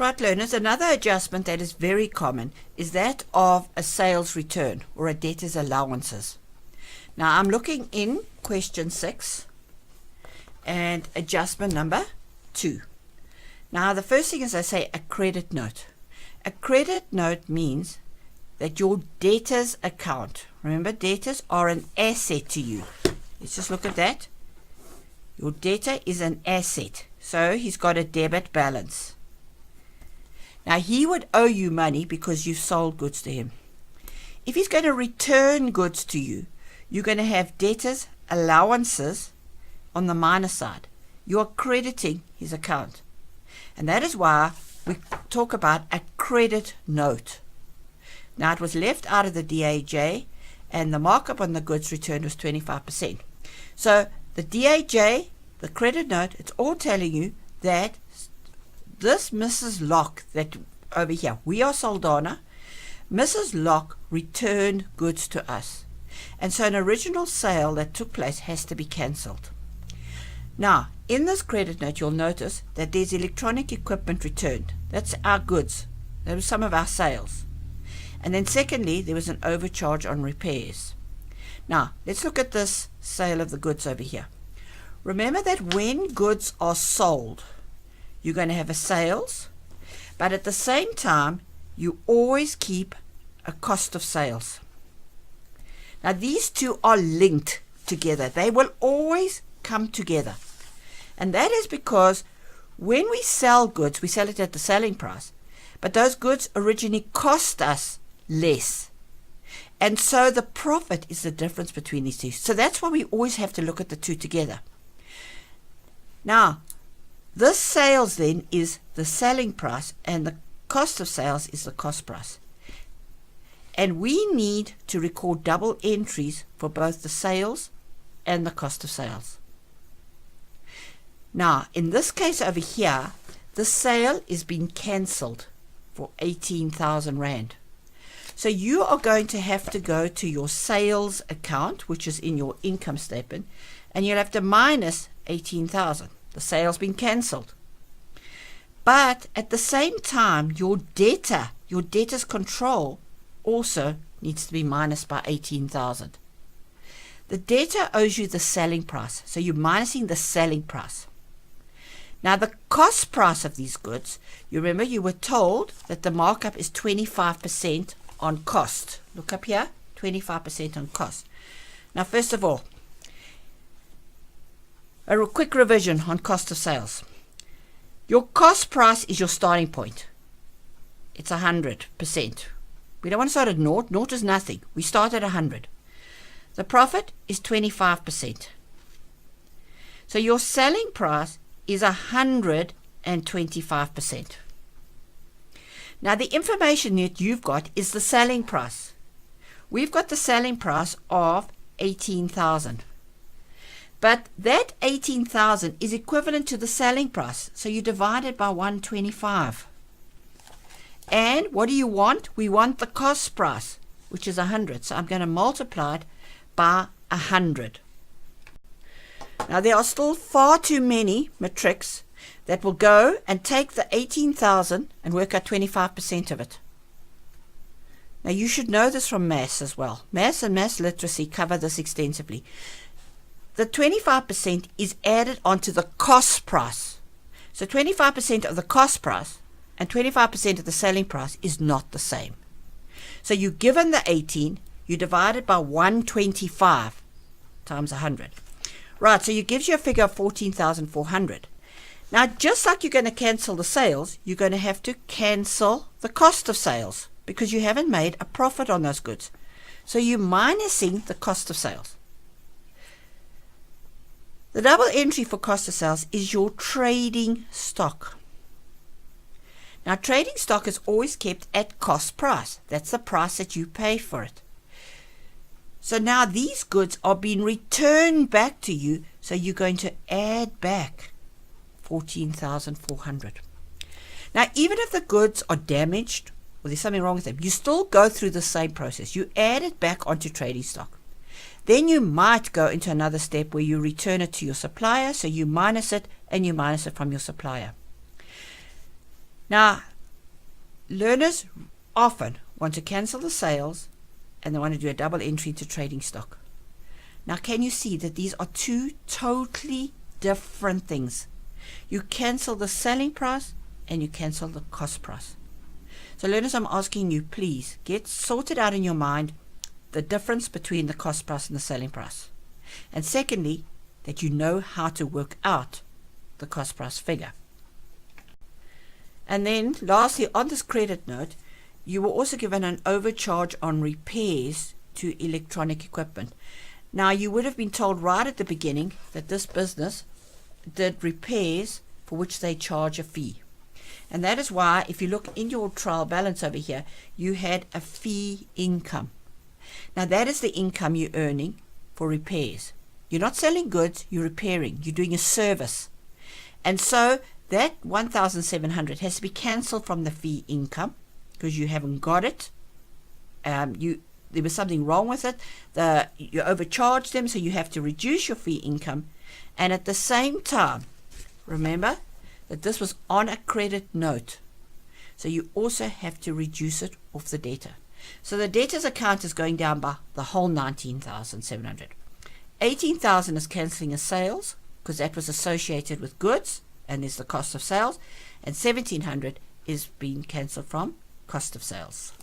Right, learners, another adjustment that is very common is that of a sales return or a debtor's allowances. Now I'm looking in question 6 and adjustment number 2. Now the first thing is I say a credit note. A credit note means that your debtor's account, remember debtors are an asset to you. Let's just look at that. Your debtor is an asset, so he's got a debit balance. Now he would owe you money because you've sold goods to him. If he's going to return goods to you, you're going to have debtors allowances on the minus side. You are crediting his account. And that is why we talk about a credit note. Now it was left out of the DAJ and the markup on the goods returned was 25%. So the DAJ, the credit note, it's all telling you that this Mrs. Locke, that over here, we are Saldana, Mrs. Locke returned goods to us. And so an original sale that took place has to be cancelled. Now, in this credit note, you'll notice that there's electronic equipment returned. That's our goods. That was some of our sales. And then secondly, there was an overcharge on repairs. Now, let's look at this sale of the goods over here. Remember that when goods are sold, you're going to have a sales, but at the same time, you always keep a cost of sales. Now, these two are linked together. They will always come together. And that is because when we sell goods, we sell it at the selling price, but those goods originally cost us less. And so the profit is the difference between these two. So that's why we always have to look at the two together. Now, this sales then is the selling price and the cost of sales is the cost price. And we need to record double entries for both the sales and the cost of sales. Now, in this case over here, the sale is being cancelled for 18,000 Rand. So you are going to have to go to your sales account, which is in your income statement, and you'll have to minus 18,000. The sale's been cancelled. But at the same time, your debtor's control also needs to be minused by 18,000. The debtor owes you the selling price, so you're minusing the selling price. Now the cost price of these goods, you remember you were told that the markup is 25% on cost. Look up here, 25% on cost. Now first of all, a quick revision on cost of sales. Your cost price is your starting point. It's 100%. We don't want to start at naught. Naught is nothing. We start at 100. The profit is 25%. So your selling price is 125%. Now the information that you've got is the selling price. We've got the selling price of 18,000. But that 18,000 is equivalent to the selling price. So you divide it by 125. And what do you want? We want the cost price, which is 100. So I'm going to multiply it by 100. Now there are still far too many matrics that will go and take the 18,000 and work out 25% of it. Now you should know this from maths as well. Maths and maths literacy cover this extensively. The 25% is added onto the cost price. So 25% of the cost price and 25% of the selling price is not the same. So you're given the 18, you divide it by 125 times 100. Right, so it gives you a figure of 14,400. Now, just like you're going to cancel the sales, you're going to have to cancel the cost of sales because you haven't made a profit on those goods. So you're minusing the cost of sales. The double entry for cost of sales is your trading stock. Now, trading stock is always kept at cost price. That's the price that you pay for it. So now these goods are being returned back to you, so you're going to add back 14,400. Now, even if the goods are damaged or there's something wrong with them, you still go through the same process. You add it back onto trading stock. Then you might go into another step where you return it to your supplier, so you minus it and you minus it from your supplier. Now, learners often want to cancel the sales and they want to do a double entry into trading stock. Now, can you see that these are two totally different things? You cancel the selling price and you cancel the cost price. So learners, I'm asking you, please get sorted out in your mind the difference between the cost price and the selling price. And secondly, that you know how to work out the cost price figure. And then lastly, on this credit note, you were also given an overcharge on repairs to electronic equipment. Now, you would have been told right at the beginning that this business did repairs for which they charge a fee. And that is why, if you look in your trial balance over here, you had a fee income. Now, that is the income you're earning for repairs. You're not selling goods, you're repairing, you're doing a service. And so that 1,700 has to be cancelled from the fee income because you haven't got it. There was something wrong with it. You overcharged them, so you have to reduce your fee income. And at the same time, remember that this was on a credit note. So you also have to reduce it off the debtor. So the debtor's account is going down by the whole 19,700. 18,000 is cancelling as sales because that was associated with goods and is the cost of sales. And 1,700 is being cancelled from cost of sales.